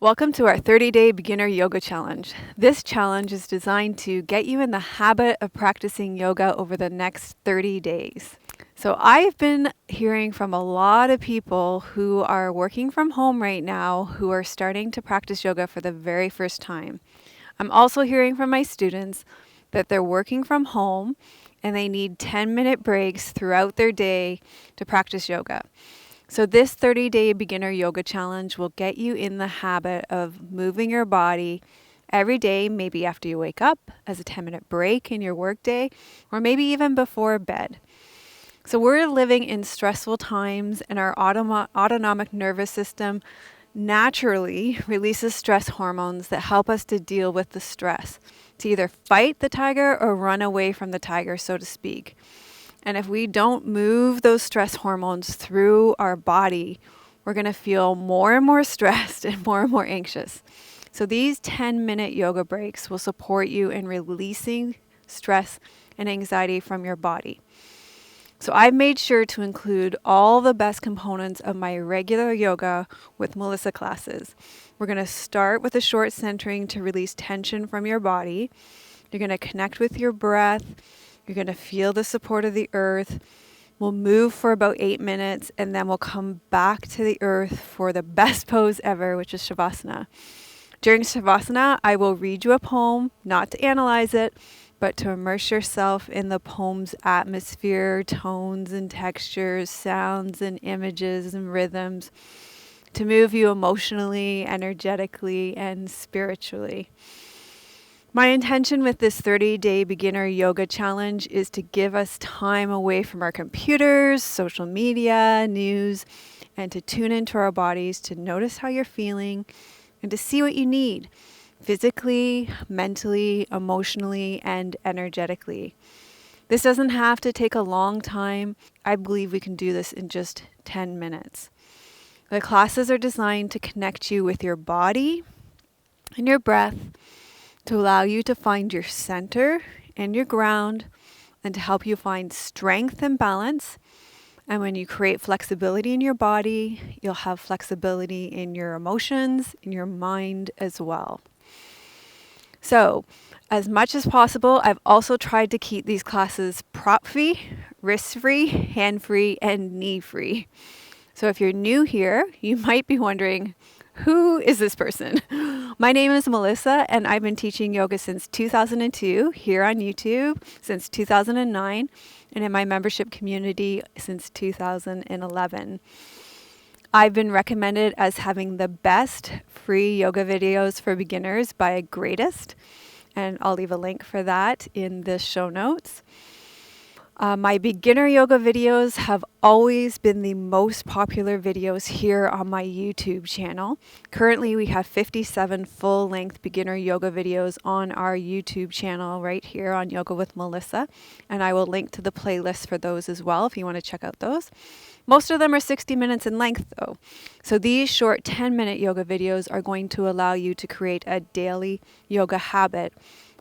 Welcome to our 30-day beginner yoga challenge. This challenge is designed to get you in the habit of practicing yoga over the next 30 days. So I've been hearing from a lot of people who are working from home right now who are starting to practice yoga for the very first time. I'm also hearing from my students that they're working from home and they need 10-minute breaks throughout their day to practice yoga. So this 30-day beginner yoga challenge will get you in the habit of moving your body every day, maybe after you wake up as a 10-minute break in your workday, or maybe even before bed. So we're living in stressful times, and our autonomic nervous system naturally releases stress hormones that help us to deal with the stress, to either fight the tiger or run away from the tiger, so to speak. And if we don't move those stress hormones through our body, we're going to feel more and more stressed and more anxious. So these 10-minute yoga breaks will support you in releasing stress and anxiety from your body. So I've made sure to include all the best components of my regular yoga with Melissa classes. We're going to start with a short centering to release tension from your body. You're going to connect with your breath. You're going to feel the support of the earth. We'll move for about 8 minutes, and then we'll come back to the earth for the best pose ever, which is Shavasana. During Shavasana, I will read you a poem, not to analyze it, but to immerse yourself in the poem's atmosphere, tones and textures, sounds and images and rhythms, to move you emotionally, energetically, and spiritually. My intention with this 30-day beginner yoga challenge is to give us time away from our computers, social media, news, and to tune into our bodies to notice how you're feeling and to see what you need physically, mentally, emotionally, and energetically. This doesn't have to take a long time. I believe we can do this in just 10 minutes. The classes are designed to connect you with your body and your breath, to allow you to find your center and your ground, and to help you find strength and balance. And when you create flexibility in your body, you'll have flexibility in your emotions, in your mind as well. So, as much as possible, I've also tried to keep these classes prop-free, wrist-free, hand-free, and knee-free. So if you're new here, you might be wondering, who is this person? My name is Melissa, and I've been teaching yoga since 2002 here on YouTube, since 2009, and in my membership community since 2011. I've been recommended as having the best free yoga videos for beginners by Greatest, and I'll leave a link for that in the show notes. My beginner yoga videos have always been the most popular videos here on my YouTube channel. Currently, we have 57 full-length beginner yoga videos on our YouTube channel right here on Yoga with Melissa, and I will link to the playlist for those as well if you want to check out those. Most of them are 60 minutes in length though. So these short 10-minute yoga videos are going to allow you to create a daily yoga habit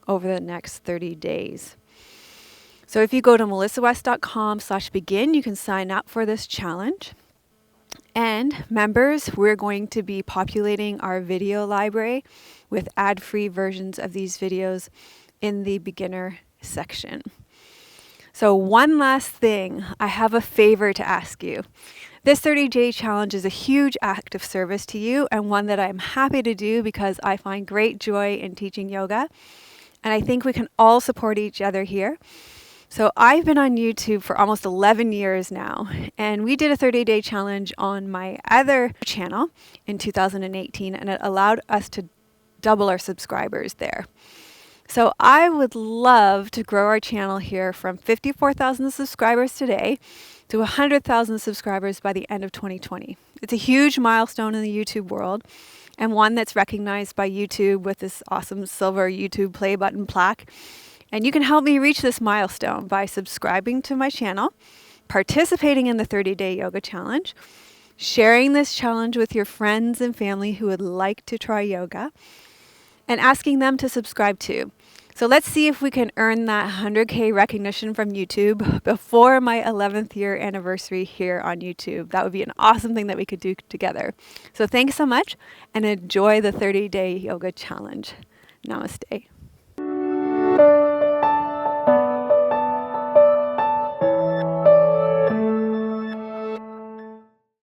over the next 30 days. So if you go to melissawest.com/begin, you can sign up for this challenge. And members, we're going to be populating our video library with ad-free versions of these videos in the beginner section. So one last thing, I have a favor to ask you. This 30-day challenge is a huge act of service to you, and one that I'm happy to do because I find great joy in teaching yoga. And I think we can all support each other here. So I've been on YouTube for almost 11 years now, and we did a 30-day challenge on my other channel in 2018, and it allowed us to double our subscribers there. So I would love to grow our channel here from 54,000 subscribers today to 100,000 subscribers by the end of 2020. It's a huge milestone in the YouTube world, and one that's recognized by YouTube with this awesome silver YouTube play button plaque. And you can help me reach this milestone by subscribing to my channel, participating in the 30-day yoga challenge, sharing this challenge with your friends and family who would like to try yoga, and asking them to subscribe too. So let's see if we can earn that 100K recognition from YouTube before my 11th year anniversary here on YouTube. That would be an awesome thing that we could do together. So thanks so much and enjoy the 30-day yoga challenge. Namaste.